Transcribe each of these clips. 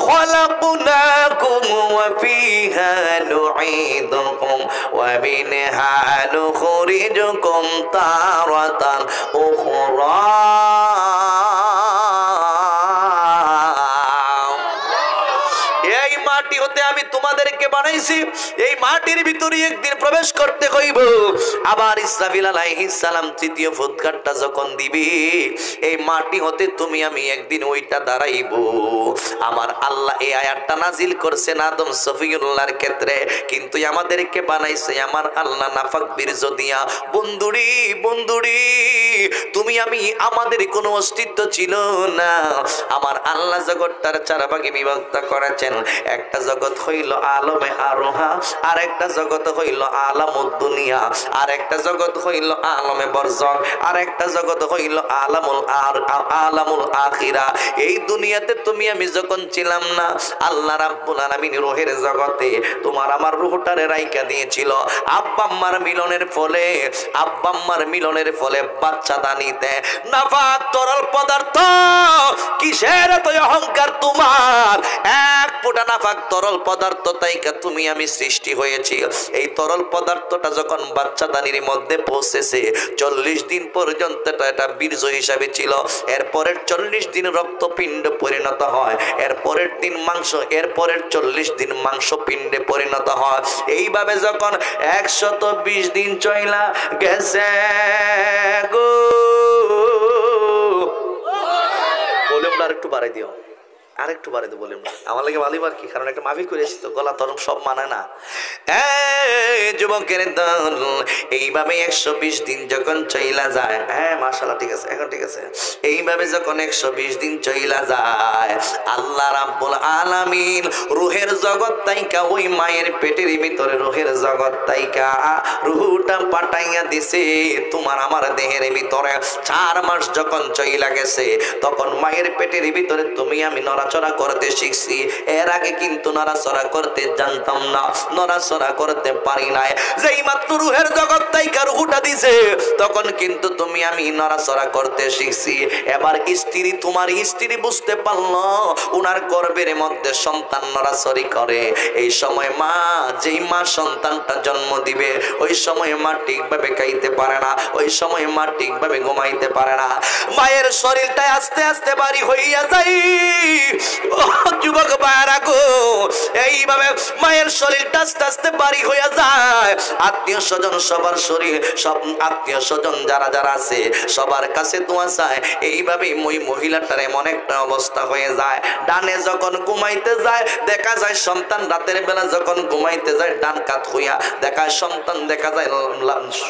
خلقناكم وفيها نعيدكم ومنها نخرجكم تارة أخرى এই মাটি হতে আমি তোমাদেরকে বানাইছি এই মাটির ভিতরে একদিন প্রবেশ করতে হইব আবার ইসরাফিল আলাইহিস সালাম তৃতীয় ফুৎকারটা যখন দিবে এই মাটি হতে তুমি আমি একদিন ওইটা দাঁড়াইব আমার আল্লাহ এই আয়াতটা নাজিল করছেন আদম সফিউল্লাহর ক্ষেত্রে কিন্তু আমাদেরকে বানাইছে আমার আল্লাহ নাফাক বীর্য দিয়া বন্ধুরি বন্ধুরি তুমি আমি আমাদের কোনো অস্তিত্ব ছিল না আমার আল্লাহ জগৎটার চার ভাগে বিভক্ত করেছেন একটা জগৎ হইল আলমে আরোহা আর একটা জগৎ হইল আলামুদ দুনিয়া আর একটা জগৎ হইল আলমে বরজখ আর একটা জগৎ হইল আলামুল আখিরা এই দুনিয়াতে তুমি আমি যখন ছিলাম না আল্লাহ রাব্বুল আলামিন রূহের জগতে তোমার আমার রূহটারে রাইখা দিয়েছিল আব্বা আম্মার মিলনের ফলে বাচ্চা দানিতে নাফাক তরল পদার্থ কিসের এত অহংকার তোমার এক ফোঁটা নাফাক তরল পদার্থ তাইকা তুমি আমি সৃষ্টি হয়েছি এই তরল পদার্থটা যখন বাচ্চা দানির মধ্যে পৌঁছেছে 40 দিন পর্যন্ত এটা বীর্য হিসাবে ছিল এরপরের 40 দিন রক্তপিণ্ড পরিণত হয় এরপরের দিন মাংস এরপরের 40 দিন মাংস পিণ্ডে পরিণত হয় এইভাবে যখন 120 দিন চইলা গেছে গো বলুন আর একটু বাড়াই দিও আরেকটু বাড়াই দিও বলুন আমার লাগে ভালোই বার কি কারণ একটা মাহফিল করে এসেছি তো গলা তরম সব মানে না যুবকের দল এইভাবে 120 দিন যখন চইলা যায় হ্যাঁ মাশাআল্লাহ ঠিক আছে এখন ঠিক আছে এইভাবে যখন 120 দিন চইলা যায় আল্লাহ রাব্বুল আলামিন রূহের জগৎ তাইকা ওই মায়ের পেটের ভিতরে রূহের জগৎ তাইকা রূহটা পাঠাইয়া দিছে তোমার আমার দেহের ভিতরে 4 মাস যখন চইলা গেছে তখন মায়ের পেটের ভিতরে তুমি আমি নড়াচড়া করতে শিখছি এর আগে কিন্তু নড়াচড়া করতে জানতাম না নড়াচড়া করতে পারি নাই যেই মাত্র রূহের জগৎ তাইকা রূহটা দিছে তখন কিন্তু তুমি আমি নড়াচড়া করতে শিখছি এবার স্ত্রী তোমার স্ত্রী বুঝতে পারলো উনার গর্ভের মধ্যে সন্তান নড়াচড়ি করে এই সময় মা যেই মা সন্তানটা জন্ম দিবে ওই সময় মা ঠিকভাবে খাইতে পারে না ওই সময় মা ঠিকভাবে ঘুমাইতে পারে না মায়ের শরীরটা আস্তে আস্তে ভারী হইয়া যায় ও যুবক ভাইরা গো এইভাবে মায়ের শরীরটা আস্তে আস্তে ভারী হইয়া যায় আত্মীয় স্বজন সবার শরীর সব আত্মীয় স্বজন যারা যারা আছে সবার কাছে দোয়া চায় এইভাবে ওই মহিলাটার এমন একটা অবস্থা হয়ে যায় ডানে যখন ঘুমাইতে যায় দেখা যায় সন্তান রাতের বেলা যখন ঘুমাইতে যায় ডান কাত হইয়া দেখা সন্তান দেখা যায়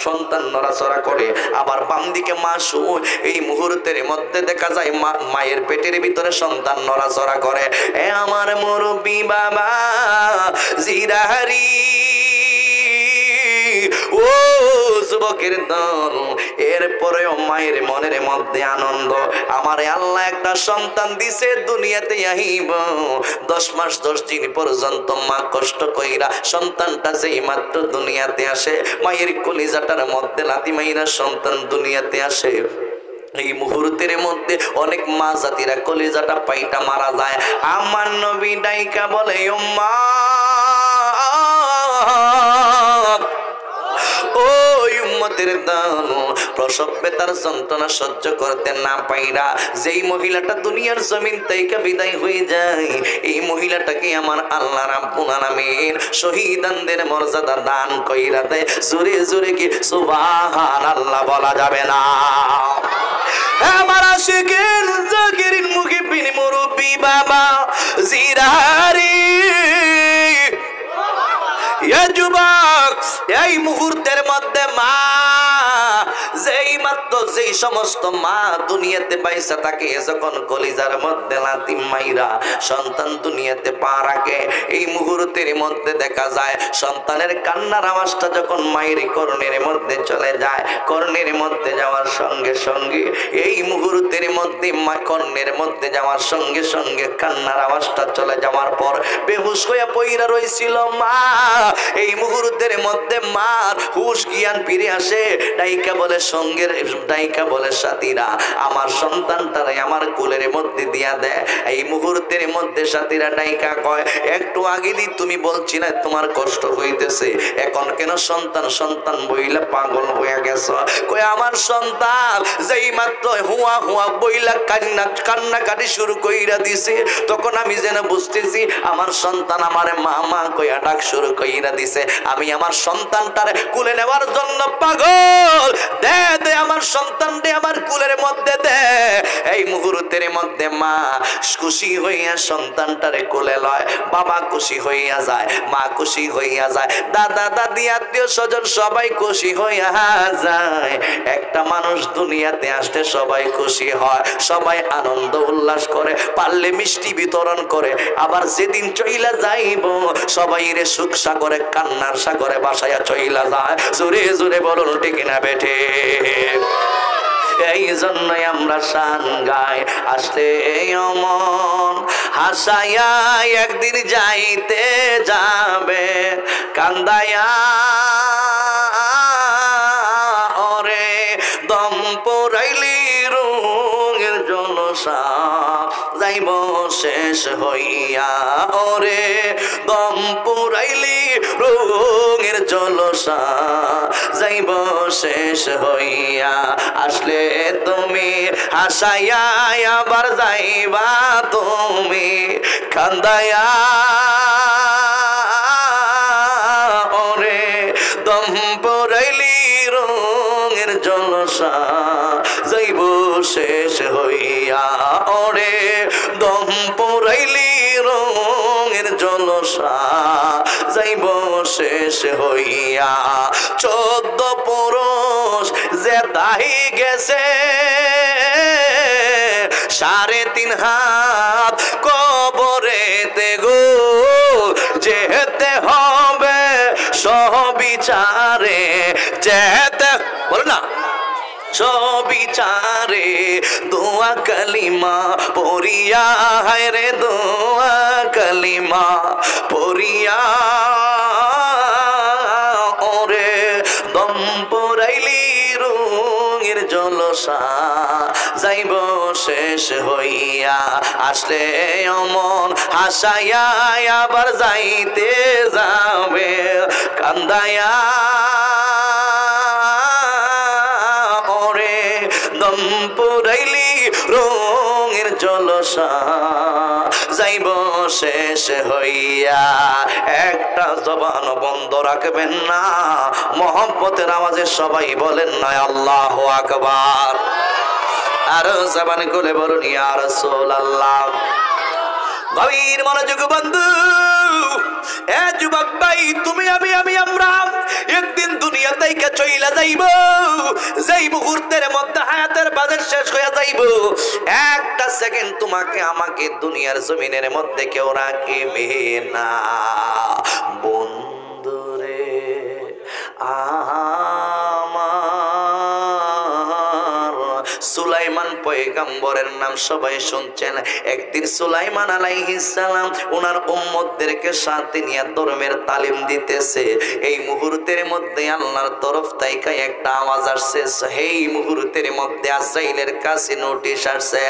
সন্তান নড়াচড়া করে আবার বাম দিকে মা শুয়ে এই মুহূর্তের মধ্যে দেখা যায় মায়ের পেটের ভিতরে সন্তান নড়াচড়া করে এ আমার মুরব্বি বাবা জিরাহারি ও যুবকের দল এরপরেও মায়ের মনের মধ্যে আনন্দ আমারে আল্লাহ একটা সন্তান দিছে দুনিয়াতে আইব 10 মাস 10 দিন পর্যন্ত মা কষ্ট কইরা সন্তানটা যেই মাত্র দুনিয়াতে আসে মায়ের কলিজাটার মধ্যে লাথি মাইরা সন্তান দুনিয়াতে আসে এই মুহূর্তের মধ্যে অনেক মা জাতিরা কলিজাটা পাইটা মারা যায় আমার নবী ডাইকা বলে ও মা প্রসব বেতার যন্ত্রণা সহ্য করতে না পাইরা যেই মহিলাটা দুনিয়ার জমিন থেকে বিদায় হয়ে যায় এই মহিলাটাকে আমার আল্লাহ রাব্বুল আলামিন শহীদানদের মর্যাদা দান কইরা দেয় জোরে জোরে কি সুবহানাল্লাহ বলা যাবে না আমার আশিকিন জাকিরিন মুহিবিন মুরব্বি বাবা জিরারি যুবক এই মুহূর্তের মধ্যে মা যেই মাত্র যেই সমস্ত মা দুনিয়াতে বাইসা থাকে যখন কলিজার মধ্যে লাথি মাইরা সন্তান দুনিয়াতে পা রাখে এই মুহূর্তের মধ্যে দেখা যায় সন্তানের কান্নার আওয়াজটা যখন মায়ের কর্ণের মধ্যে চলে যায় কর্ণের মধ্যে যাওয়ার সঙ্গে সঙ্গে এই মুহূর্তের মধ্যে মা কর্ণের মধ্যে যাওয়ার সঙ্গে সঙ্গে কান্নার আওয়াজটা চলে যাওয়ার পর বেহুশ হয়ে পইরা রইছিল মা এই মুহূর্তের মধ্যে মার হুশ জ্ঞান ফিরে আসে ডাইকা বলে সঙ্গের ডাইকা ডাইকা বলে সাথীরা আমার সন্তানটারে আমার কোলের মধ্যে দিয়া দেয়। এই মুহূর্তের মধ্যে সাথীরা ডাইকা কয় একটু আগে দি তুমি বলছিলে তোমার কষ্ট হইতেছে, এখন কেন সন্তান সন্তান বইলা পাগল হয়ে গেছো? কয় আমার সন্তান যেই মাত্র হুয়া হুয়া বইলা কান্নাকাটি শুরু কইরা দিছে, তখন আমি যেন বুঝতেছি আমার সন্তান আমারে মা মা কইয়া ডাক শুরু কইরা দিছে। আমি আমার সন্তানটারে কুলে নেওয়ার জন্য পাগল। দে দে আমার সন্তানটি আমার কুলের মধ্যে দে। এই মুহূর্তের মধ্যে মা খুশি হইয়া সন্তানটারে কোলে লয়, বাবা খুশি হইয়া যায়, মা খুশি হইয়া যায়, দাদা দাদি আত্মীয় স্বজন সবাই খুশি হইয়া যায়। একটা মানুষ দুনিয়াতে আসতে সবাই খুশি হয়, সবাই আনন্দ উল্লাস করে, পারলে মিষ্টি বিতরণ করে। আবার যেদিন চইলা যাইব সবাই রে সুখ সাগরে কান্নার সাগরে বাসায়া চইলা যায়। জোরে জোরে বলুন ঠিক না বেঠে? এই জন্যই আমরা শান গাই আসলে অমন হাসাইয়া একদিন যাইতে যাবে কান্দায়া ওরে দম পড়াইলি রঙের জলসা যাইব শেষ হইয়া ওরে দম পুরাইলি রঙের জলসা যাইব শেষ হইয়া। আসলে তুমি হাসাইয়া আবার যাইবা তুমি কান্দায়া ওরে দম পুরাইলি রঙের জলসা যাইব শেষ হইয়া ওরে দম পুরাইলি রঙের জলসা যাইব শেষ হইয়া। 14 পুরুষ যে দাহি গেছে 3.5 হাত কবরেতে গো যেতে হবে সবিচারে যেতে বল না সবিচারে দোয়া কালিমা পড়িয়া হায় রে দোয়া কালিমা পড়িয়া ওরে দম পড়াইলি রঙের জলসা যাইব শেষ হইয়া। আসলে অমন হাসাইয়া আবার যাইতে যাবে কান্দায়া দম পুরাইলি রঙের জলসা যাইব শেষ হইয়া। একটা জবান বন্ধ রাখবেন না, মহব্বতের আওয়াজে সবাই বলেন না আল্লাহু আকবার। আরো জবান খুলে বলুন ইয়া রাসূলুল্লাহ। গভীর মনোযোগ বন্ধু, এ যুবক ভাই, তুমি আমি আমরা একদিন দুনিয়া থেকে চইলা যাইব। যেই মুহূর্তের মধ্যে হায়াতের বাজার শেষ হয়ে যাইব, একটা সেকেন্ড তোমাকে আমাকে দুনিয়ার জমিনের মধ্যে কেউ রাখিবে না। বন্ধুরে সুলাইমান পয়গম্বরের নাম সবাই শুনছেন। একদিন সুলাইমান আলাইহিস সালাম ওনার উম্মতদেরকে সাথে নিয়ে ধর্মের তালিম দিতেছে। এই মুহূর্তের মধ্যে আল্লাহর তরফ থেকে একটা আওয়াজ আসছে। এই মুহূর্তের মধ্যে আজরাইলের কাছে নোটিশ আসছে।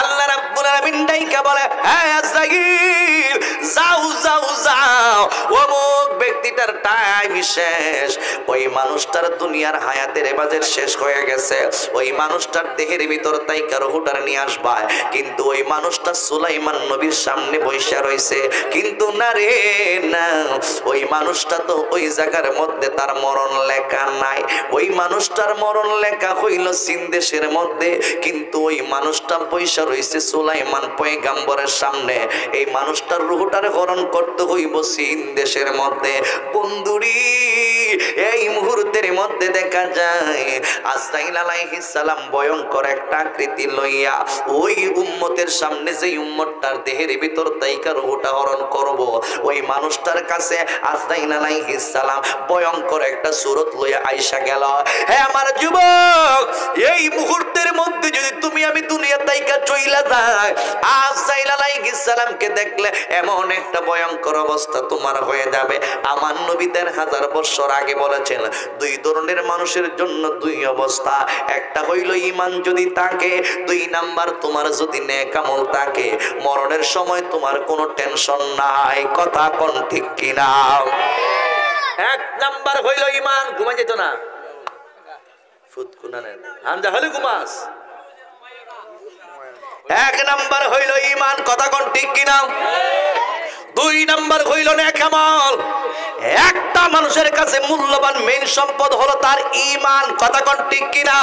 আল্লাহ রাব্বুল আলামিন ডাইকা বলে, হ্যাঁ আজরাইল, যাও যাও যাও, অমুক ব্যক্তিটার টাইম শেষ। ওই মানুষটার দুনিয়ার হায়াতের বাজেট শেষ হয়ে গেছে। ওই মানুষটার দেহের ভিতর তাইকা রুহটার নিয়ে আসবা। কিন্তু ওই মানুষটা সুলাইমান নবীর সামনে বসে রয়েছে। কিন্তু না রে না, ওই মানুষটা তো ওই জায়গার মধ্যে তার মরণ লেখা নাই। ওই মানুষটার মরণ লেখা হইল চীন দেশের মধ্যে। কিন্তু ওই মানুষটা বসে রয়েছে সুলাইমান পয়গম্বরের সামনে। এই মানুষটার রুহটার হরণ করতে হইব চীন দেশের মধ্যে। বন্ধুরি, এই মুহূর্তের মধ্যে দেখা যায় আজরাইল আলাইহিস সালাম ভয়ঙ্কর একটা আকৃতি লইয়া ওই উম্মতের সামনে, যে উম্মতটার দেহের ভিতর তাইকা রুহটা হরণ করব, ওই মানুষটার কাছে আজরাইল আলাইহিস সালাম ভয়ঙ্কর একটা সূরত লইয়া আইসা গেল। হে আমার যুবক, এই মুহূর্তের মধ্যে মধ্যে যদি তুমি আমি দুনিয়া তাইকা চইলা যাই, আসাইল আলাইহিস সালামকে দেখলে এমন একটা ভয়ঙ্কর অবস্থা তোমার হয়ে যাবে। আমার নবী ১,৫০০ বছর আগে বলেছেন দুই ধরনের মানুষের জন্য দুই অবস্থা, একটা হইল ঈমান যদি থাকে, দুই নাম্বার তোমার যদি নেক আমল থাকে, মরণের সময় তোমার কোনো টেনশন নাই। কথা কোন ঠিক কিনা? এক নাম্বার হইল ঈমান, ঘুমা যেত না ফুতকুনা নেন হামজা হলে ঘুমাস। এক নাম্বার হইল ঈমান, কথা কোন ঠিক কিনা? দুই নাম্বার হইল নেক আমল। একটা মানুষের কাছে মূল্যবান মেইন সম্পদ হলো তার ঈমান। কথা কোন ঠিক কিনা?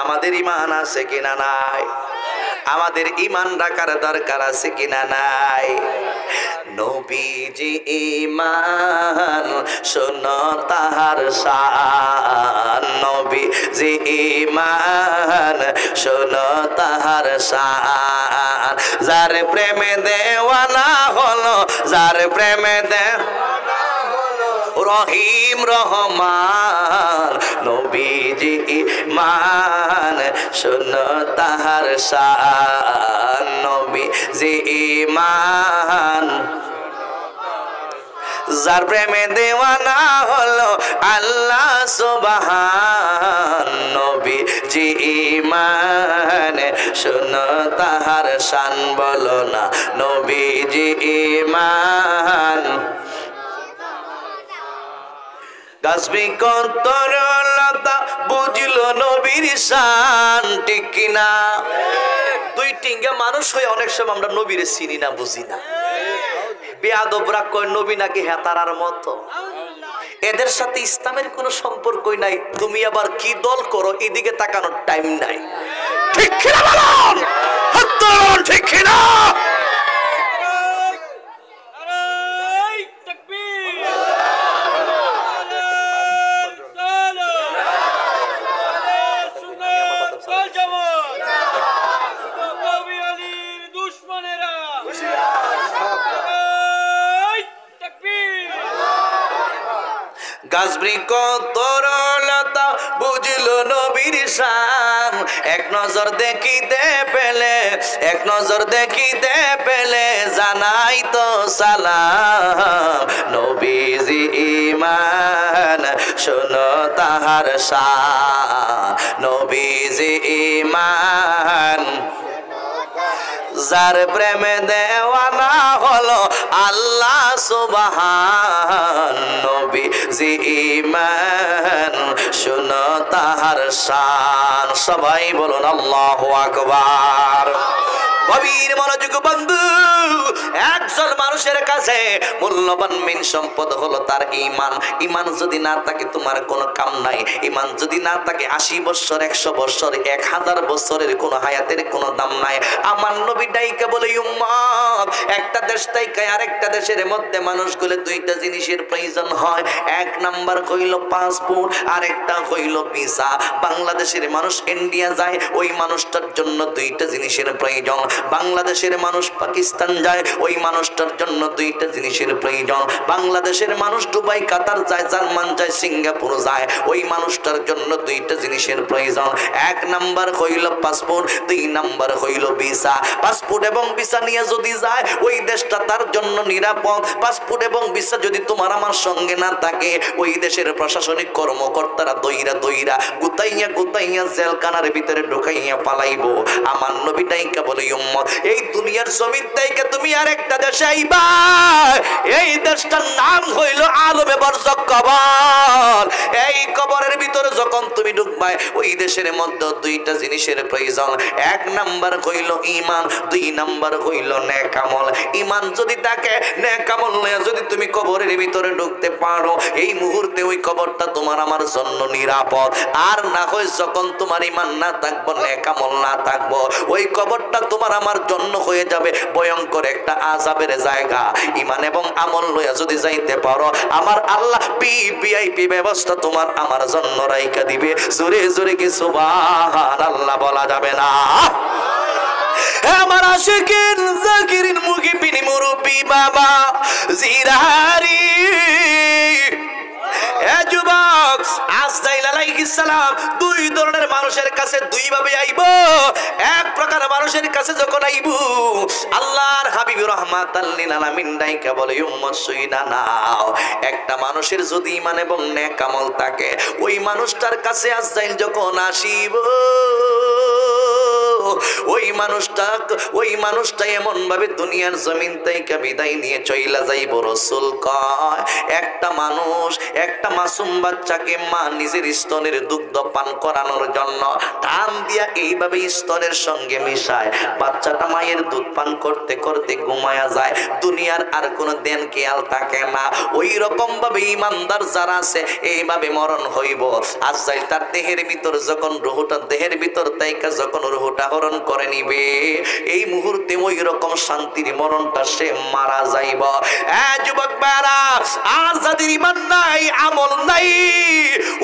আমাদের ঈমান আছে কিনা নাই? আমাদের ঈমান রাখার দরকার আছে কিনা নাই? নবীজি ঈমান শোনো তাহার শান, নবীজি ঈমান শোনো তাহার শান, যার প্রেমে দেওয়ানা হলো, যার প্রেমে রহিম রহমান, নবীজি ঈমান শোনো তাহার শান, নবীজি ঈমান যার প্রেমে দেওয়ানা হলো আল্লাহ সুবহান, নবীজি ঈমান শোনো তাহার শান, বলো না নবীজি ঈমান। গাছবি কন্তরলতা বুঝলো নবীর শান, ঠিক কিনা? দুই টিঙ্গা মানুষ হয়ে অনেক সময় আমরা নবীরে চিনি না, বুঝি না। বেয়াদবরা কয় নবী নাকি হেতারার মতো, এদের সাথে ইসলামের কোনো সম্পর্কই নাই। তুমি আবার কি দল করো এদিকে তাকানোর টাইম নাই। ঠিক কিনা বলুন? ঠিক কিনা? গাছবৃক্ষ তরলতা বুঝলো নবীর শান, এক নজর দেখিতে পেলে, এক নজর দেখিতে পেলে জানাই তো সালাম, নবীজি ঈমান শোনো তাহার শান, নবীজি ঈমান যার প্রেমে দেওয়ানা হলো আল্লাহ সুবহান, নবীজি ঈমান শোনো তাহার শান। সবাই বলুন আল্লাহু আকবার। গভীর মনোযোগ বন্ধু, একজন মানুষের কাছে মূল্যবান মেন সম্পদ হলো তার ঈমান। ঈমান যদি না থাকে তোমার কোনো কাম নাই। ঈমান যদি না থাকে ৮০ বছর, ১০০ বছর, ১০০০ বছরের কোনো হায়াতের কোনো দাম নাই। আমার নবী ডাইকা বলে উম্মত, একটা দেশ থেকে আরেকটা দেশের মধ্যে মানুষগুলো দুইটা জিনিসের প্রয়োজন হয়। এক নাম্বার হইল পাসপোর্ট, আরেকটা হইল ভিসা। বাংলাদেশের মানুষ ইন্ডিয়া যায়, ওই মানুষটার জন্য দুইটা জিনিসের প্রয়োজন। বাংলাদেশের মানুষ পাকিস্তান যায়, ওই মানুষটার জন্য দুইটা জিনিসের প্রয়োজন। বাংলাদেশের মানুষ দুবাই, কাতার যায়, জার্মান যায়, সিঙ্গাপুর যায়, ওই মানুষটার জন্য দুইটা জিনিসের প্রয়োজন। এক নাম্বার হইল পাসপোর্ট, দুই নাম্বার হইল ভিসা। পাসপোর্ট এবং ভিসা নিয়ে যদি যায় ওই দেশটা তার জন্য নিরাপদ। পাসপোর্ট এবং ভিসা যদি তোমার আমার সঙ্গে না থাকে, ওই দেশের প্রশাসনিক কর্মকর্তারা দইরা দইরা গুতাইয়া গুতাইয়া জেলখানার ভিতরে ঢুকাইয়া পালাইবো। আমার নবী ডাইকা বলে উম্মত, এই দুনিয়ার জমিন থেকে তুমি আরেকটা দেশে আইবা, এই দেশটার নাম হইল আলমে বরজক কবর। এই কবরের ভিতরে যখন তুমি ঢুকবাই, ওই দেশের মধ্যে দুইটা জিনিসের প্রয়োজন। এক নাম্বার হইল ঈমান, দুই নাম্বার হইল নেক আমল। ঈমান যদি থাকে, নেক আমল লয়ে যদি তুমি কবরের ভিতরে ঢুকতে পারো, এই মুহূর্তে ওই কবরটা তোমার আমার জন্য নিরাপদ। আর না হয় যখন তোমার ঈমান না থাকবো, নেক আমল না থাকবো, ওই কবরটা তোমার আমার জন্য হয়ে যাবে ভয়ঙ্কর একটা আযাবের জায়গা। ঈমান এবং আমল লইয়া যদি যাইতে পারো, আমার আল্লাহ ভিআইপি ব্যবস্থা তোমার আমার জন্য রাইখা দিবে। জোরে জোরে কি সুবহানাল্লাহ বলা যাবে না? আমার আশিকিন জাকিরিন মুহিবিন মুরব্বি বাবা জিরারি যুবক, আজরাইল আলাইহিস সালাম দুই ধরনের মানুষের কাছে দুই ভাবে আইব। এক প্রকার মানুষের কাছে যখন আইব, আল্লাহর হাবিব রাহমাতাল লিল আলামিন ডাইকা বলে উম্মত শুইনা নাও। একটা মানুষের যদি ঈমান এবং নেক আমল থাকে, ওই মানুষটার কাছে আজরাইল যখন আসিব, ওই মানুষটা এমন ভাবে দুনিয়ার জমিন থেকে বিদায় নিয়ে চইলা যাইব। রাসূল কয়, একটা মানুষ একটা মাসুম বাচ্চাকে মা নিজের স্তনের দুগ্ধ পান করানোর জন্য টান দিয়া এইভাবে স্তনের সঙ্গে মিশায়, বাচ্চাটা মায়ের দুধ পান করতে করতে ঘুমায়া যায়, দুনিয়ার আর কোনো দেন খেয়াল থাকে না। ওই রকম ভাবে ইমানদার যারা আছে এইভাবে মরণ হইব। আজরাইল তার দেহের ভিতর যখন রুহটা দেহের ভিতর তাইকা যখন রুহটা হরণ করে নিবে, এই মুহূর্তে ওই রকম শান্তির মরণটা সে মারা যাইব। যুবক ভাইরা, আর যাদের ঈমান নাই আমল নাই,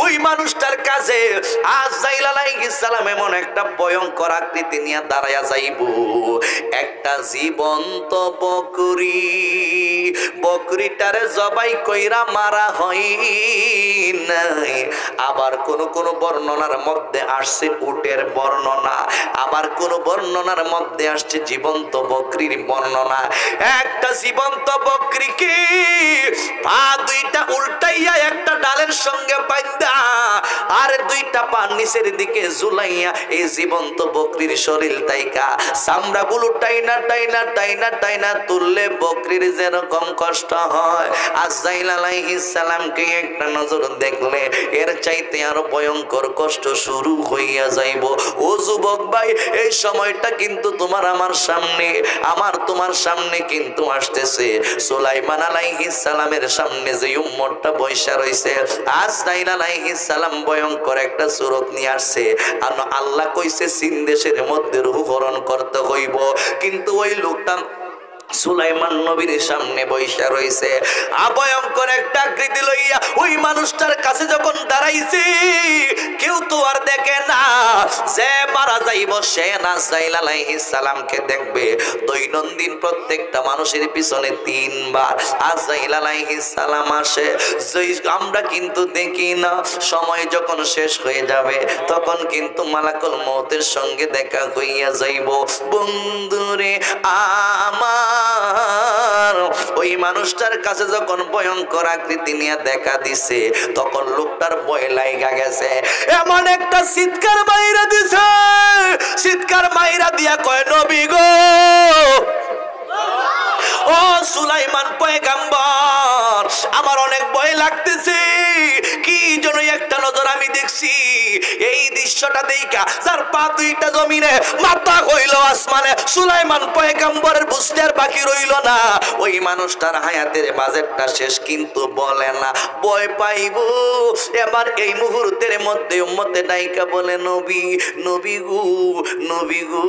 ওই মানুষটার কাছে আজরাইল আলাইহিস সালাম এমন একটা ভয়ঙ্কর আকৃতি নিয়ে দাঁড়ায়া যাইব। একটা জীবন্ত বকরিটারে জবাই কইরা মারা হয় নাই। আবার কোন কোন বর্ণনার মধ্যে আসছে উটের বর্ণনা, আবার কোন বর্ণনার মধ্যে আসছে জীবন্ত বকরির বর্ণনা। একটা জীবন্ত বকরিকে পা দুইটা উল্টাইয়া একটা ডালের সঙ্গে বাঁধা আর দুইটা পা নিচের দিকে ঝুলাইয়া এই জীবন্ত বকরির শরীর তাইকা চামড়াগুলো টাইনা টাইনা টাইনা টাইনা তুললে বকরির যেরকম কষ্ট হয়, আজরাইল আলাইহিস সালামকে একটা নজর দেখলে এর চাইতে আরো ভয়ঙ্কর কষ্ট শুরু হইয়া যাইব। ও যুবক ভাই, এই সময়টা কিন্তু তোমার আমার সামনে, আমার তোমার সামনে কিন্তু আসতেছে। সুলাইমান আলাইহিস সালামের সামনে যে উম্মতটা বৈশা রইছে, আজরাইল আলাইহিস সালাম ভয়ঙ্কর একটা সুরত নিয়ে আসছে। আর আল্লাহ কইছে চীন দেশের মধ্যে রূহ হরণ করতে হইব, কিন্তু ওই লোকটা সুলাইমান নবীর সামনে বৈশা রইছে। ভয়ঙ্কর একটা আকৃতি লইয়া ওই মানুষটার কাছে যখন দাঁড়াইছে, কেউ তো আর দেখে না, যে মারা যাইব সে আজরাইল আলাইহিস সালামকে দেখবে। দৈনন্দিন প্রত্যেকটা মানুষের পিছনে 3 বার আজরাইল আলাইহিস সালাম আসে, আমরা কিন্তু দেখি না। সময় যখন শেষ হয়ে যাবে তখন কিন্তু মালাকুল মউতের সঙ্গে দেখা হইয়া যাইব। বন্ধুরে আমার, ওই মানুষটার কাছে যখন ভয়ঙ্কর আকৃতি নিয়ে দেখা দিছে, তখন লোকটার ভয় লাগা গেছে। এমন একটা চিৎকার মাইরা দিছে, চিৎকার মাইরা দিয়া কয়, নবী গো, ও সুলাইমান পয়গাম্বর, আমার অনেক ভয় লাগতেছে। কি যেন একটা নজর আমি দেখছি, এই দৃশ্যটা দেইখা যার পা দুইটা জমিনে মাথা হইল আসমানে, সুলাইমান পয়গাম্বরের বুঝতে আর বাকি রইল না। ওই মানুষটার হায়াতের বাজেটটা শেষ, কিন্তু বলে না, ভয় পাইব। এবার এই মুহূর্তের মধ্যে উম্মতে ডাইকা বলে, নবী নবী গো, নবী গো,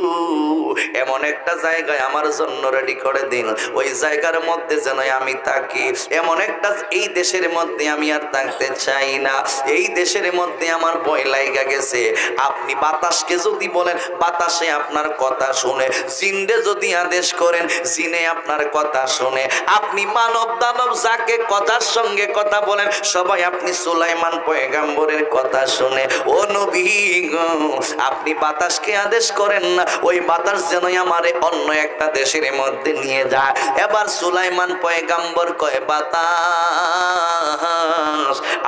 এমন একটা জায়গায় আমার জন্য রেডি করে দিন, ওই জায়গার মধ্যে যেন আমি থাকি। এমন একটা, এই দেশের মধ্যে আমি আর থাকতে চাই না, এই দেশের মধ্যে আমার ভয় লাগা গেছে। আপনি বাতাসকে যদি বলেন, বাতাসে আপনার কথা শুনে, জিনে যদি আদেশ করেন, জিনে আপনার কথা শুনে। আপনি মানব দানব যাকে কথার সঙ্গে কথা বলেন, সবাই আপনি সুলাইমান পয়গাম্বরের কথা শুনে। ও নবী গো, আপনি বাতাসকে আদেশ করেন না, ওই বাতাস যেন আমারে অন্য একটা দেশের মধ্যে নিয়ে যায়। এবার সুলাইমান পয়গাম্বর কয়, বাতাস,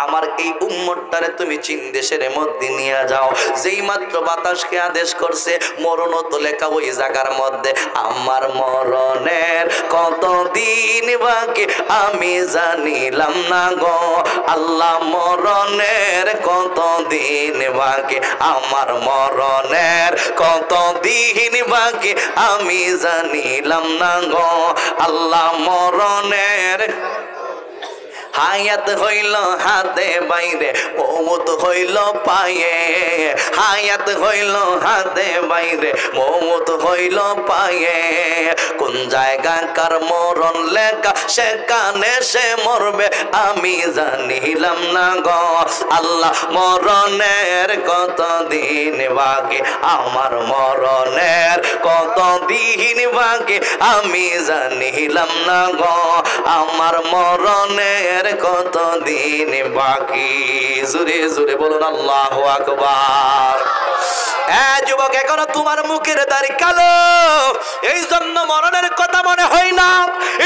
আমার এই উম্মতটারে তুমি চীন দেশের মধ্যে নিয়ে যাও। যেই মাত্র বাতাসকে আদেশ করছে, মরণ তো লেখা ওই জায়গার মধ্যে। আমার মরণের কতদিন বাকি আমি জানিলাম না গো, আল্লাহ মরণের কতদিন বাকি, আমার মরণের কতদিন বাকি আমি জানিলাম না গো, আল্লাহ মরণের। হায়াত হইল হাতে বাইরে, মৌত হইল পায়ে, হায়াত হইল হাতে বাইরে, মৌত হইল পায়ে। কোন জায়গাকার মরণ লেখা সেখানে সে মরবে আমি জানিলাম না গো আল্লাহ মরণের কত দিন বাকি আমার মরণের কত দিন বাকি আমি জানিলাম না গো আমার মরণের কত দিন বাকি জোরে জোরে বলুন আল্লাহু আকবার যুবক এখনো তোমার মুখের দাড়ি কালো এই জন্য মরণের কথা মনে হয় না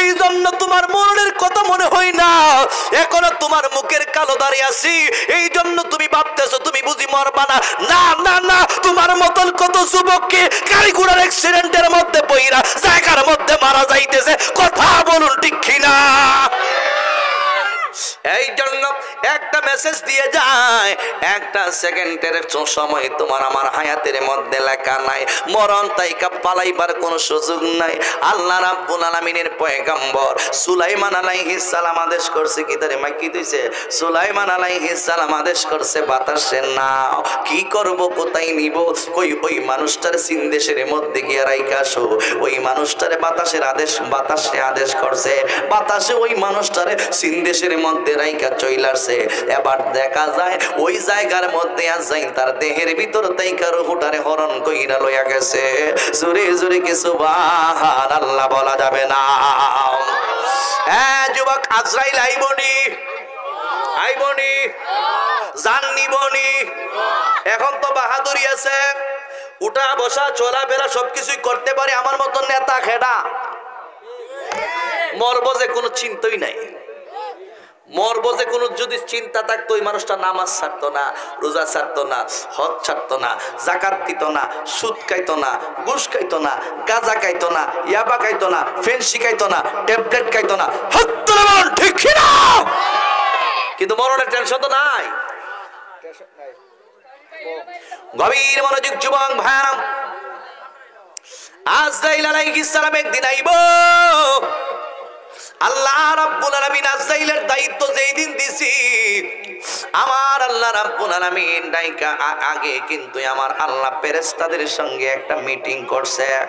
এই জন্য তোমার মরণের কথা মনে হয় না এখনো তোমার মুখের কালো দাড়ি আছি এই জন্য তুমি ভাবতেছো তুমি বুঝি মরবা না না না না তোমার মতন কত যুবককে গাড়ি ঘোড়ার অ্যাক্সিডেন্টের মধ্যে পইরা জায়গার মধ্যে মারা যাইতেছে কথা বলুন ঠিক কিনা এই জন্য একটা মেসেজ দিয়ে যায় একটা সেকেন্ডের সময় তোমার আমার হায়াতের মধ্যে লেখা নাই মরণ তাইকা পালাইবার কোনো সুযোগ নাই আল্লাহ রাব্বুল আলামিনের পয়গম্বর সুলাইমান আলাইহিস সালাম আদেশ করছে কি তারে মাকি দিছে সুলাইমান আলাইহিস সালাম আদেশ করছে বাতাসে নাও কি করব কোথায় নিব কই ওই মানুষটার সিনদেশের মধ্যে গিয়ে রাইখা আসো ওই মানুষটারে বাতাসে আদেশ করছে বাতাসে ওই মানুষটারে সিনদেশের মধ্যে রাইখা চইলারছে এবার দেখা যায় ওই জায়গার মধ্যে আজাই তার দেহের ভিতর তাইকার হুটারে হরণ কইরা লইয়া গেছে জোরে জোরে কি সুবহানাল্লাহ বলা যাবে না যুবক আজরাইল আইবনি জান নিবনি এখন তো বাহাদুরি আছে উঠা বসা চলাফেরা সবকিছুই করতে পারে আমার মতন নেতা খেডা মরবো যে কোনো চিন্তাই নাই মরবো যে কোনো যদি চিন্তা থাকতো ওই মানুষটা নামাজ ছাড়তো না রোজা ছাড়তো না হজ ছাড়তো না যাকাত দিত না সুদ খাইতো না ঘুষ খাইতো না গাঁজা খাইতো না ইয়াবা খাইতো না ফেন্সি খাইতো না ট্যাবলেট খাইতো না ঠিক না কিন্তু মরণের টেনশন তো নাই গভীর মনোযোগ যুবক ভাই আজরাইল আলাইহিস সালাম একদিন আইবো আল্লাহ রাব্বুল আলামিন আজরাইলের দায়িত্ব যেই দিন দিছি আমার আল্লাহ রাব্বুল আলামিন ডাইকা আগে কিন্তু আমার আল্লাহ ফেরেশতাদের সঙ্গে একটা মিটিং করছে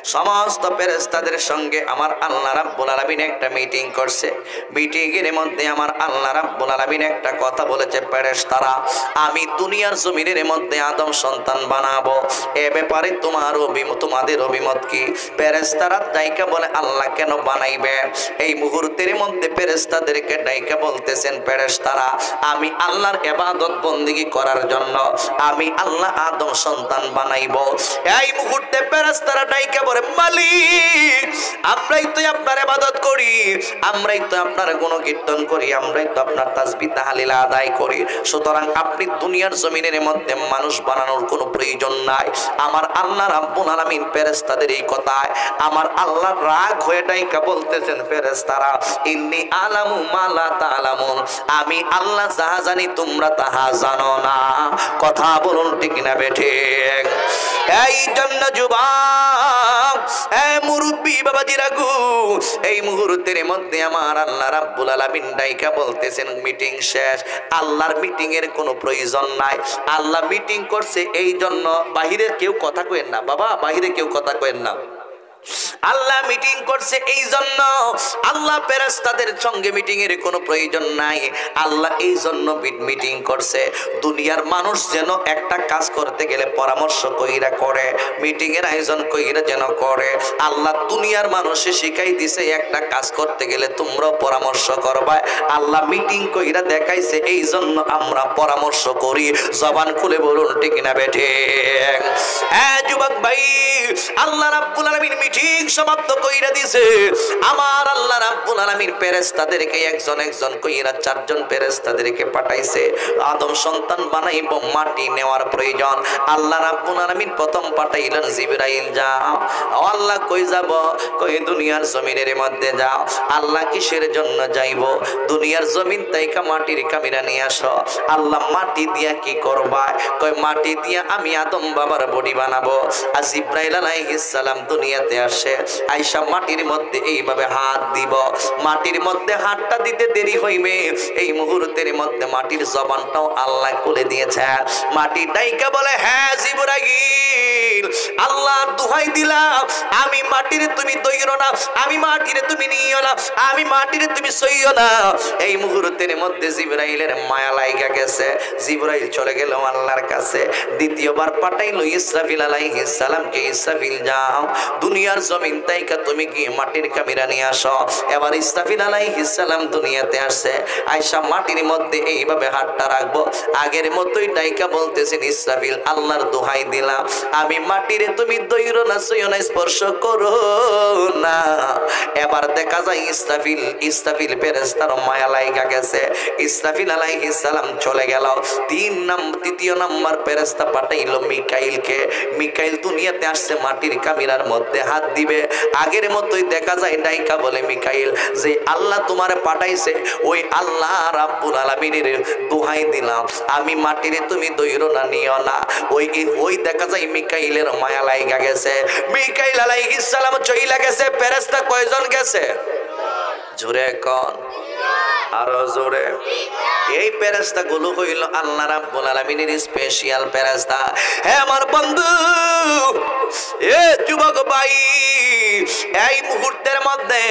সমস্ত ফেরেশতাদের সঙ্গে আমার আল্লাহ রাব্বুল আলামিন একটা মিটিং করছে মিটিং এর মধ্যে আমার আল্লাহ রাব্বুল আলামিন একটা কথা বলেছে ফেরেশতারা আমি দুনিয়ার জমিনের মধ্যে আদম সন্তান বানাবো এ ব্যাপারে তোমাদের অভিমত কি ফেরেশতারা ডাইকা বলে আল্লাহ কেন বানাইবেন এই মুহূর্তের মধ্যে ফেরেশতাদেরকে ডাইকা বলতেছেন ফেরেশতারা আমি আল্লাহর ইবাদত বندگی করার জন্য আমি আল্লাহ আদম সন্তান বানাইবো এই মুহূর্তে ফেরেশতারা ডাইকা বলে মালিক আমরাই তো আপনার ইবাদত করি আমরাই তো আপনার গুণকীর্তন করি আমরাই তো আপনার তাসবিহ তাহলিল আদায় করি সুতরাং আপনি দুনিয়ার জমিনের মধ্যে মানুষ বানানোর কোনো প্রয়োজন নাই আমার আল্লাহ রাব্বুল আলামিন ফেরেশতাদের এই কথায় আমার আল্লাহ রাগ হয়ে ডাইকা বলতেছেন ফেরেশতারা ইন্নী আলামু মা লা তা'লামুন আমি আল্লাহ যাহা জানি তোমরা তাহা জানো না কথা বলুন ঠিক না বেঠিক এই জন্য যুবক মুরব্বি বাবাজিরা গো এই মুহূর্তের মধ্যে আমার আল্লাহ রাব্বুল আলামিন ডাইকা বলতেছেন মিটিং শেষ আল্লাহর মিটিং এর কোনো প্রয়োজন নাই আল্লাহ মিটিং করছে এই জন্য বাহিরে কেউ কথা কইেন না বাবা বাহিরে কেউ কথা কইেন না আল্লাহ মিটিং করছে এই জন্য আল্লাহ ফেরেশতাদের সঙ্গে মিটিং এর কোনো প্রয়োজন নাই আল্লাহ এই জন্য মিটিং করছে দুনিয়ার মানুষ যেন একটা কাজ করতে গেলে পরামর্শ কইরা করে মিটিং এর আয়োজন কইরা যেন করে আল্লাহ দুনিয়ার মানুষে শিখাই দিছে একটা কাজ করতে গেলে তোমরা পরামর্শ করবা আল্লাহ মিটিং কইরা দেখাইছে এই জন্য আমরা পরামর্শ করি জবান খুলে বলুন ঠিক না বেঠিক যুবক ভাই আল্লাহ রাব্বুল আলামিন মিটিং সমাপ্ত কইরা দিয়েছে আমার আল্লাহ রাব্বুল আলামিন ফেরেশতাদেরকে একজন একজন কইরা চারজন ফেরেশতাদেরকে পাঠাইছে আদম সন্তান বানাইব মাটি নেওয়ার প্রয়োজন আল্লাহ রাব্বুল আলামিন প্রথম পাঠাইলেন জিবরাইল যাও আল্লাহ কই যাব কই দুনিয়ার জমিনের মধ্যে যাও আল্লাহ কিসের জন্য যাইব দুনিয়ার জমিন তাইকা মাটির কামিরা নিয়ে আসো আল্লাহ মাটি দিয়া কি করবা কই মাটি দিয়া আমি আদম বাবার বডি বানাবো আর জিবরাইল আলাইহিস সালাম দুনিয়াতে আসে, আইসা মাটির মধ্যে এইভাবে হাত দিব। মাটির মধ্যে হাতটা দিতে দেরি হইবে, এই মুহূর্তের মধ্যে মাটির জবানটাও আল্লাহ খুলে দিয়েছে। মাটি ডাইকা বলে, হ্যাঁ জিবরাইল, আল্লাহ দোহাই দিলাম, আমি মাটির তুমি দইরো না, আমি মাটির তুমি নিও না, আমি মাটির তুমি সইও না। এই মুহূর্তের মধ্যে জিবরাইলের মায়া লাইগা গেছে। জিবরাইল চলে গেল আল্লাহর কাছে। দ্বিতীয়বার পাঠাইলো ইসরাফিল আলাইহিস সালামকে, ইসরাফিল যাও দুনিয়ার জমিন তাইকা তুমি কি মাটির কামিরা নিয়ে আসো। এবার ইসরাফিল আলাইহিস সালাম দুনিয়াতে আসছে, আয়েশা মাটির মধ্যে এইভাবে হাতটা রাখবো, আগের মতোই ডাইকা বলতেছেন, ইসরাফিল আল্লাহর দোহাই দিলাম, আমি মাটিরে তুমি দইরো না, সইও না, স্পর্শ করো না। এবার দেখা যায় ইসরাফিল ফেরেশতার মায়া লাইগা গেছে। ইসরাফিল আলাইহিস সালাম চলে গেল। তৃতীয় নাম্বার ফেরেশতা পাঠাইলো মিকাইলকে। মিকাইল দুনিয়াতে আসছে, মাটির কামিরার মধ্যে হাত দিবে। আগের মতোই দেখা যায় ডাইকা বলে, মিকাইল যে আল্লাহ তোমার পাঠাইছে, ওই আল্লাহ রাব্বুল আলামিনের দোহাই দিলাম, আমি মাটিরে তুমি দইরো না, নিও না। ওই দেখা যায় মিকাইলের মায়া লাইগা গেছে। মিকাইল আলাইহিস সালাম চইলা গেছে। ফেরেশতা কয়জন গেছে? জোরে কোন, আরো জোরে। এই ফেরেশতা গুলো হইল আল্লাহ রাব্বুল আলামিনের স্পেশাল ফেরেশতা। হে আমার বন্ধু, এ যুবক ভাই, এই মুহূর্তের মধ্যে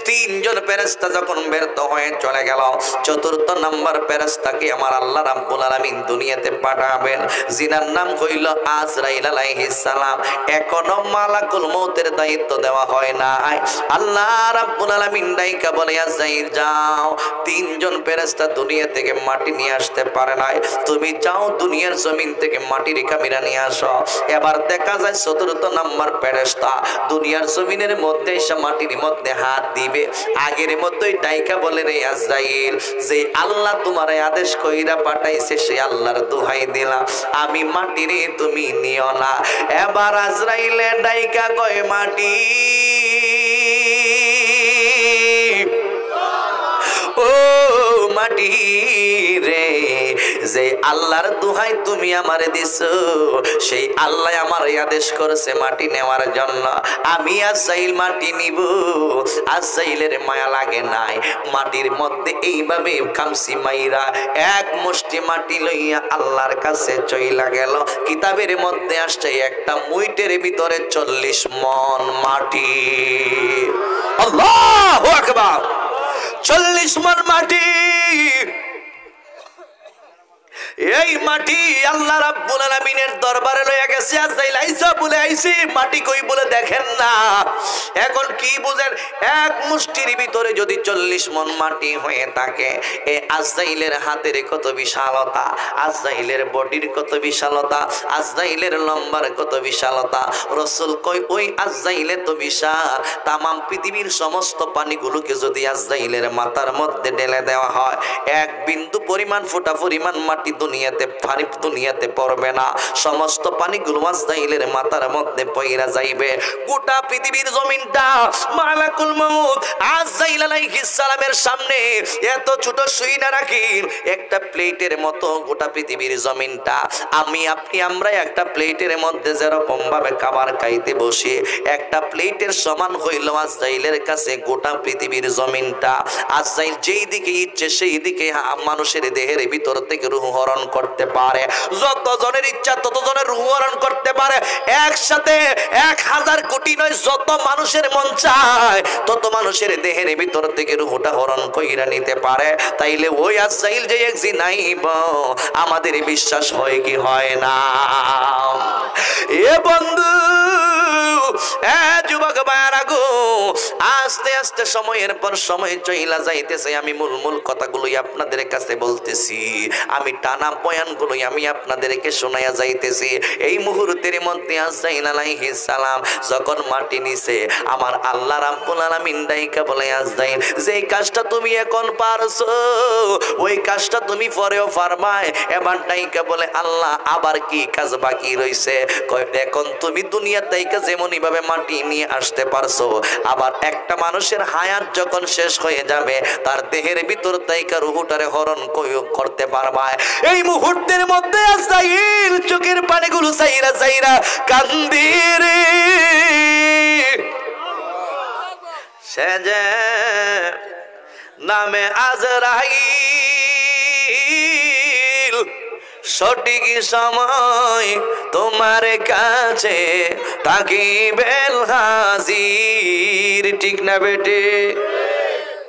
তিনজন ফেরেশতা যখন ব্যর্থ হয়ে চলে গেল, চতুর্থ নাম্বার ফেরেশতাকে আমার আল্লাহ রাব্বুল আলামিন দুনিয়াতে পাঠাবেন, যিনার নাম হইল আজরাইল আলাইহিস সালাম। এখনো মালাকুল মউতের দায়িত্ব দেওয়া হয় নাই। আল্লাহ রাব্বুল আলামিন ডাইকা বলে, আজরাইল যাও, তিনজন ফেরেশতা দুনিয়া থেকে মাটি নিয়ে আসতে পারে নাই, তুমি যাও দুনিয়ার জমিন থেকে মাটির কামিরা নিয়ে আসো। এবার দেখা যায় চতুর্থ নাম্বার ফেরেশতা দুনিয়ার জমিনের মধ্যে এসে মাটির মধ্যে হাত দিবে। আগের মতোই ডাইকা বলে, রে আজরাইল, যে আল্লাহ তোমার আদেশ কইরা পাঠাইছে, সে আল্লাহর দোহাই দিলাম, আমি মাটিরে তুমি নিও না। এবার আজরাইলে ডাইকা কয়, মাটি ও মাটি রে, যে আল্লাহর দোহাই তুমি আমারে দিছো, সেই আল্লাহ আমার আদেশ করেছে মাটি নেওয়ার জন্য, আমি আজরাইল মাটি নিব। আজরাইলের মায়া লাগে নাই, মাটির মধ্যে এইভাবে কামসি মাইরা এক মুষ্টি মাটি লইয়া আল্লাহর কাছে চইলা গেল। কিতাবের মধ্যে আসছে একটা মুইটের ভিতরে 40 মণ মাটি। আল্লাহু আকবার, 40 মণ মাটি। এই মাটি আল্লাহ রাব্বুল আলামিনের দরবারে লইয়া গেছে। আজরাইল আইসা বলে, আইছি মাটি কই বলে দেখেন না। এখন কি বুঝেন, এক মুষ্টির ভিতরে যদি 40 মণ মাটি হয়ে থাকে, এই আজরাইলের হাতের কত বিশালতা, আজরাইলের বডির কত বিশালতা, আজরাইলের লম্বার কত বিশালতা। রাসূল কই, ওই আজরাইলে তো বিশাল, তামাম পৃথিবীর সমস্ত পানিগুলোকে যদি আজরাইলের মাথার মধ্যে ঢেলে দেওয়া হয়, এক বিন্দু পরিমাণ ফোঁটা পরিমাণ মাটি দুনিয়াতে পড়বে না। সমস্ত পানিগুলো আজরাইলের মাথার মধ্যে পইরা যাইবে। গোটা পৃথিবীর জমিনটা মালাকুল মউত আজরাইল আলাইহিস সালামের সামনে এত ছোট সুইনা রাখিন, একটা প্লেটের মতো গোটা পৃথিবীর জমিনটা। আমি আপনি আমরা একটা প্লেটের মধ্যে যেরকম ভাবে খাবার খাইতে বসে, একটা প্লেটের সমান হইল আজরাইলের কাছে গোটা পৃথিবীর জমিনটা। আজরাইল যেই দিকে ইচ্ছে সেই দিকে মানুষের দেহের ভিতর থেকে রূহ হরণ করতে পারে, যত জনের ইচ্ছা তত জনের রূহ হরণ করতে পারে। একসাথে 1000 কোটি নয়, যত মানুষের মন চায় তত মানুষের দেহের ভিতর থেকে রূহটা হরণ কইরা নিতে পারে। তাইলে ওই আজরাইল যে একদিন আইব, আমাদের বিশ্বাস হয় কি হয় না? এ বন্ধু, এ যুবক ভাইরা গো, আস্তে আস্তে সময়ের পর সময় চইলা যাইতেছে। আমি মূল কথাগুলোই আপনাদের কাছে বলতেছি, আমি টানা বয়ানগুলোই আমি আপনাদেরকে শোনায়া যাইতেছি। এই মুহূর্তের মধ্যে আজরাইল আলাইহিস সালাম যখন মাটি নিছে, আমার আল্লাহ রাব্বুল আলামিন ডাইকা বলে, আজরাইল যেই কাজটা তুমি এখন পারছো, ওই কাজটা তুমি পরেও পারবাই। এবার ডাইকা বলে, আল্লাহ আবার কি কাজ বাকি রইছে? এখন তুমি দুনিয়া থেকে যেমনই ভাবে মাটি নিয়ে আসতে পারছো, আবার একটা মানুষের হায়াত যখন শেষ হয়ে যাবে, তার দেহের ভিতর থেকে রূহটারে হরণ করতে পারবা। এই ওই মুহূর্তের মধ্যে আজরাইল চোখের পানিগুলো চাইরা চাইরা কান্দে রে। সে যে নামে আজরাইল, সঠিক সময় তোমার কাছে তাকিবেল হাজির। ঠিক না বেটে?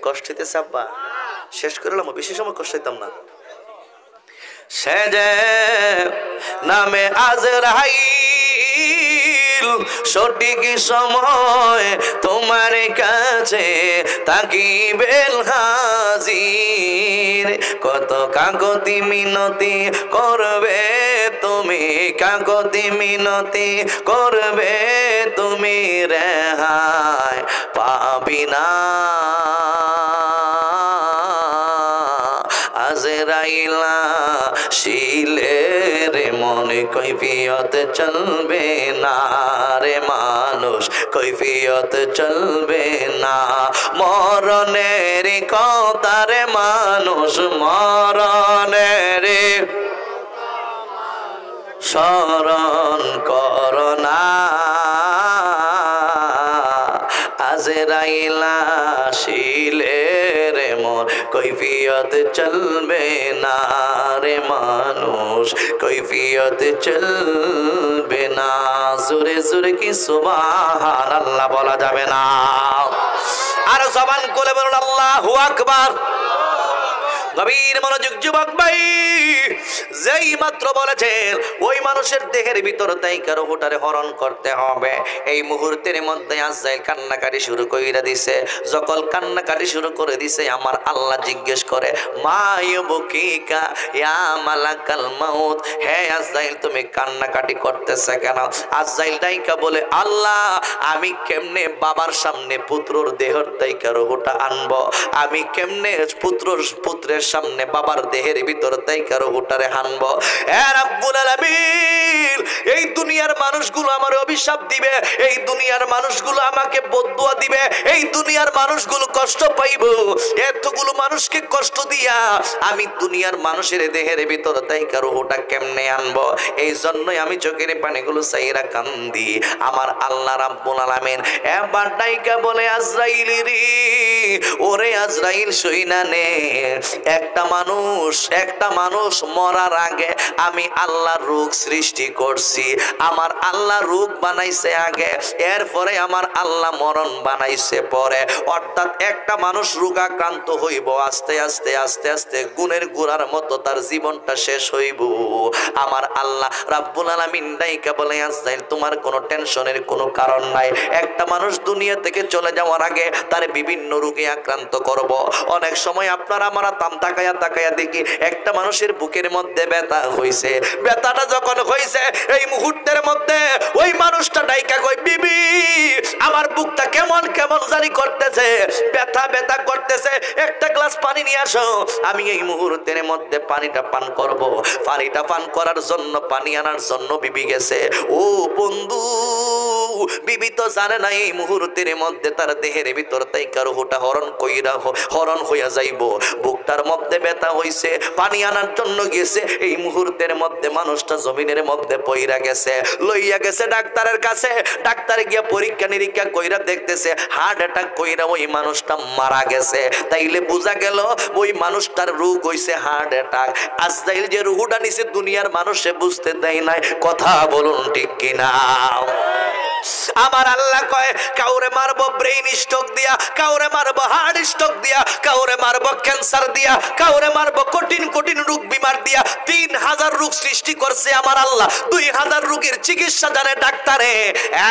কষ্ট হইতেছে আব্বা? শেষ করলাম, বেশি সময় কষ্ট হইতাম না। সে যে নামে আজরাইল, সঠিক সময় তোমার কাছে তাকিবেল হাজির। কত কাকতি মিনতি করবে তুমি, কাকতি মিনতি করবে তুমি, রেহাই পাবি না। আজরাইলা শিলের মনে কৈফিয়ত চলবে না রে মানুষ, কৈফিয়ত চলবে না। মরণের কথার মানুষ, মরণের স্মরণ করোনা। আজরাইলা শিলের মন কৈফিয়ত চলবে না রে মানুষ, কৈফিয়ত চলবে না। জোরে জোরে কি সুবহানাল্লাহ বলা যাবে না? আর জবান খুলে বলুন আল্লাহু আকবার। গভীর মনোযোগ যুবক ভাই, যেই মাত্র বলেছেন ওই মানুষের দেহের ভিতর তাই কারো হুটারে হরণ করতে হবে, এই মুহূর্তের মধ্যে আজরাইল কান্নাকাটি শুরু কইরা দিছে। যখন কান্নাকাটি শুরু করে দিছে, আমার আল্লাহ জিজ্ঞেস করে, মা ইউবকিকা ইয়া মালাকাল মাউত, হে আজরাইল তুমি কান্নাকাটি করতেছে কেন? আজরাইল ডাইকা বলে, আল্লাহ আমি কেমনে বাবার সামনে পুত্রর দেহর তাই কারো হুটা আনবো? আমি কেমনে পুত্রের সামনে বাবার দেহের ভিতর তাই কারো হুটারে হানবো? হে রাব্বুল আলামিন, এই দুনিয়ার মানুষগুলো আমার অভিশাপ দিবে, এই দুনিয়ার মানুষগুলো আমাকে বদদুয়া দিবে, এই দুনিয়ার মানুষগুলো কষ্ট পাইব। এতগুলো মানুষকে কষ্ট দিয়া আমি দুনিয়ার মানুষের দেহের ভিতর তাই কারো হুটা কেমনে আনবো? এই জন্যই আমি চোখের পানিগুলো চাইরা কান্দি। আমার আল্লাহ রাব্বুল আলামিন এবার ডাইকা বলে, আজরাইল রে, ওরে আজরাইল শুইনা নে, একটা মানুষ মরার আগে আমি আল্লাহ রোগ সৃষ্টি করছি। আমার আল্লাহ রোগ বানাইছে আগে, এরপরে আমার আল্লাহ মরণ বানাইছে পরে। অর্থাৎ একটা মানুষ রোগাক্রান্ত হইব, আস্তে আস্তে আস্তে আস্তে গুণের গুড়ার মতো তার জীবনটা শেষ হইব। আমার আল্লাহ রাব্বুল আলামিন ডাইকা বলে, আজরাইল তোমার কোনো টেনশনের কোনো কারণ নাই। একটা মানুষ দুনিয়া থেকে চলে যাওয়ার আগে তার বিভিন্ন রোগে আক্রান্ত করব। অনেক সময় আপনারা আমরা তাকায়া তাকায়া দেখি একটা মানুষের বুকের মধ্যে ব্যথা হইছে। ব্যথাটা যখন হইছে, এই মুহূর্তের মধ্যে ওই মানুষটা ডাইকা কয়, বিবি আমার বুকটা কেমন কেমন জানি করতেছে, ব্যথা ব্যথা করতেছে, একটা গ্লাস পানি নিয়ে আসো। আমি এই মুহূর্তের মধ্যে পানিটা পান করব। পানিটা পান করার জন্য, পানি আনার জন্য বিবি গেছে। ও বন্ধু, বিবি তো জানে না এই মুহূর্তের মধ্যে তার দেহের ভিতর তাই কারো হুটা হরণ হইয়া যাইব। বুকটার মধ্যে ব্যথা হইছে, পানি আনার জন্য গেছে, এই মুহূর্তের মধ্যে মানুষটা জমিনের মধ্যে পইরা গেছে। লইয়া গেছে ডাক্তারের কাছে। ডাক্তারে গিয়া পরীক্ষা নিরীক্ষা কইরা দেখতেছে হার্ট অ্যাটাক কইরা ওই মানুষটা মারা গেছে। তাইলে বোঝা গেল ওই মানুষটার রোগ হইছে হার্ট অ্যাটাক। আজরাইল যে রুহুটা নিছে দুনিয়ার মানুষে বুঝতে দেয় নাই। কথা বলুন ঠিক কিনা? আমার আল্লাহ কয়, কাউরে মারবো ব্রেইন স্ট্রোক দিয়া, কাউরে মারবো হার্ট স্ট্রোক দিয়া, কাউরে মারবো ক্যান্সার দিয়া, কাউরে মারবো কঠিন কঠিন রোগ বিমার দিয়া। 3000 রোগ সৃষ্টি করছে আমার আল্লাহ। 2000 রোগের চিকিৎসা জানে ডাক্তারে,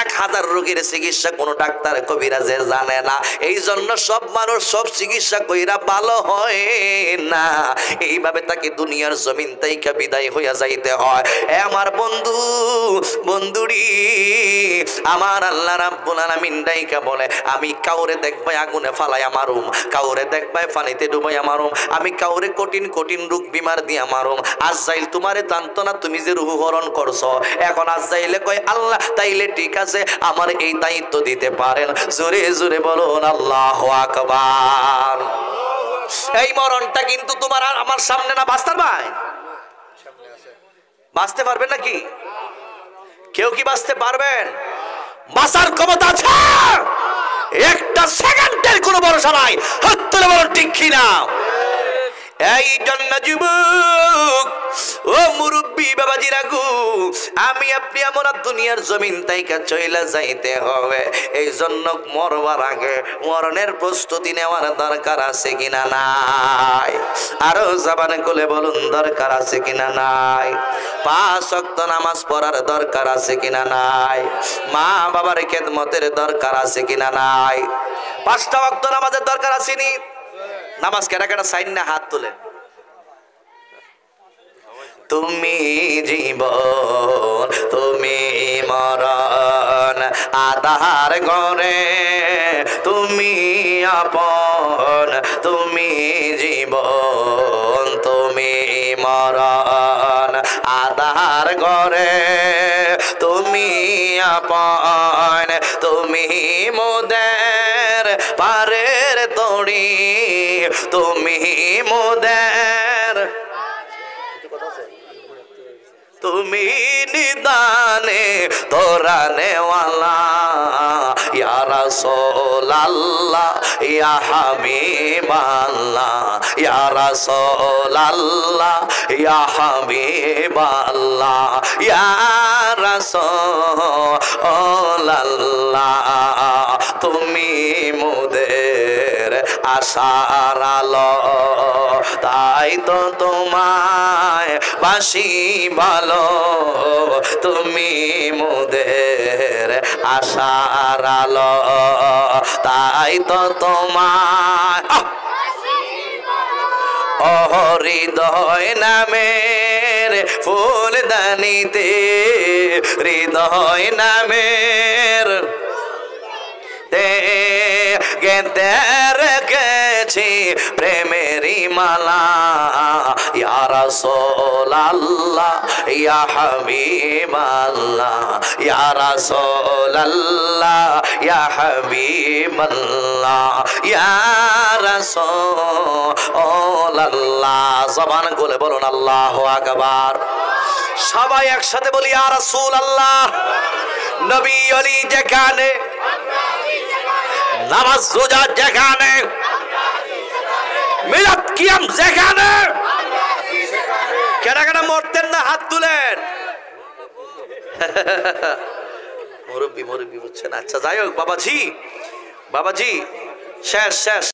1000 রোগের চিকিৎসা কোনো ডাক্তার কবিরাজে জানে না। এই জন্য সব মানুষ সব চিকিৎসা কইরা ভালো হয় না। এইভাবে তাকে দুনিয়ার জমিন থেকে বিদায় হইয়া যাইতে হয়। আমার বন্ধু, বন্ধুরি, আমার আল্লাহ রাব্বুল আলামিন ডাইকা বলে, আমি কাউরে দেখবাই আগুনে ফালাইয়া মারুম, কাউরে দেখবাই পানিতে ডুবাইয়া মারুম, আমি কাউরে কঠিন কঠিন রোগ বিমার দিয়া মারুম। আজরাইল তোমারে জানতো না তুমি যে রূহ হরণ করছো। এখন আজরাইলে কয়, আল্লাহ তাইলে ঠিক আছে, আমার এই দায়িত্ব দিতে পারেন? জোরে জোরে বলুন আল্লাহু আকবার। এই মরণটা কিন্তু তোমার আর আমার সামনে না, বাস্তার ভাই বাঁচতে পারবেন নাকি? কেউ কি বাঁচতে পারবেন? বাঁচার ক্ষমতা আছে? একটা সেকেন্ডের কোনো ভরসা নাই। হাত তুলে বলুন ঠিক কিনা। এই জন্য যুবক ও মুরব্বী বাবাজিরা গো, আমি আপনি আমরা দুনিয়ার জমিন তাইকা চইলা যাইতে হবে। এই জন্য মরবার আগে মরণের প্রস্তুতি নেওয়ার দরকার আছে কিনা নাই? আরো জবান খুলে বলুন দরকার আছে কিনা নাই? 5 ওয়াক্ত নামাজ পড়ার দরকার আছে কিনা নাই? মা বাবার খেদমতের দরকার আছে কিনা নাই? 5টা ওয়াক্ত নামাজের দরকার আসেনি? নামাজ কেটা কেটা সাইন না হাত তোলেন। তুমি জীবন তুমি মরণ আধার ঘরে তুমি আপন, তুমি জীবন তুমি মরণ আধার ঘরে তুমি আপন, তুমি মোদের পারের তড়ি, তুমি মোদের তুমি নিদানে তোরা নেওয়ালা ইয়া রাসূলুল্লাহ ইয়া হাবিবাল্লাহ ইয়া রাসূলুল্লাহ ইয়া হাবিবাল্লাহ ইয়া রাসূলুল্লাহ তুমি মোদের আশার আলো, তাই তো তোমায় বাসি ভালো, তুমি মোদের আশার আলো, তাই তো তোমায় হৃদয় নামের ফুলদানিতে, হৃদয় নামের গেঁথে রেখেছি প্রেমেরই মালা ইয়া রাসূলুল্লাহ ইয়া হাবিবাল্লাহ ইয়া রাসূলুল্লাহ ইয়া হাবিবাল্লাহ ইয়া রাসূলুল্লাহ। জবান খুলে বলুন আল্লাহু আকবার। সবাই একসাথে বলি ইয়া রাসূলুল্লাহ। নবী ওলি যেখানে, নামাজ রোজা যেখানে, মিলাদ কিয়াম যেখানে, কেনা কেনা মরতেন না হাত তুলেন। মুরব্বী মুরব্বী বুঝছেন? আচ্ছা যাই হোক বাবাজি, বাবাজি শেষ শেষ।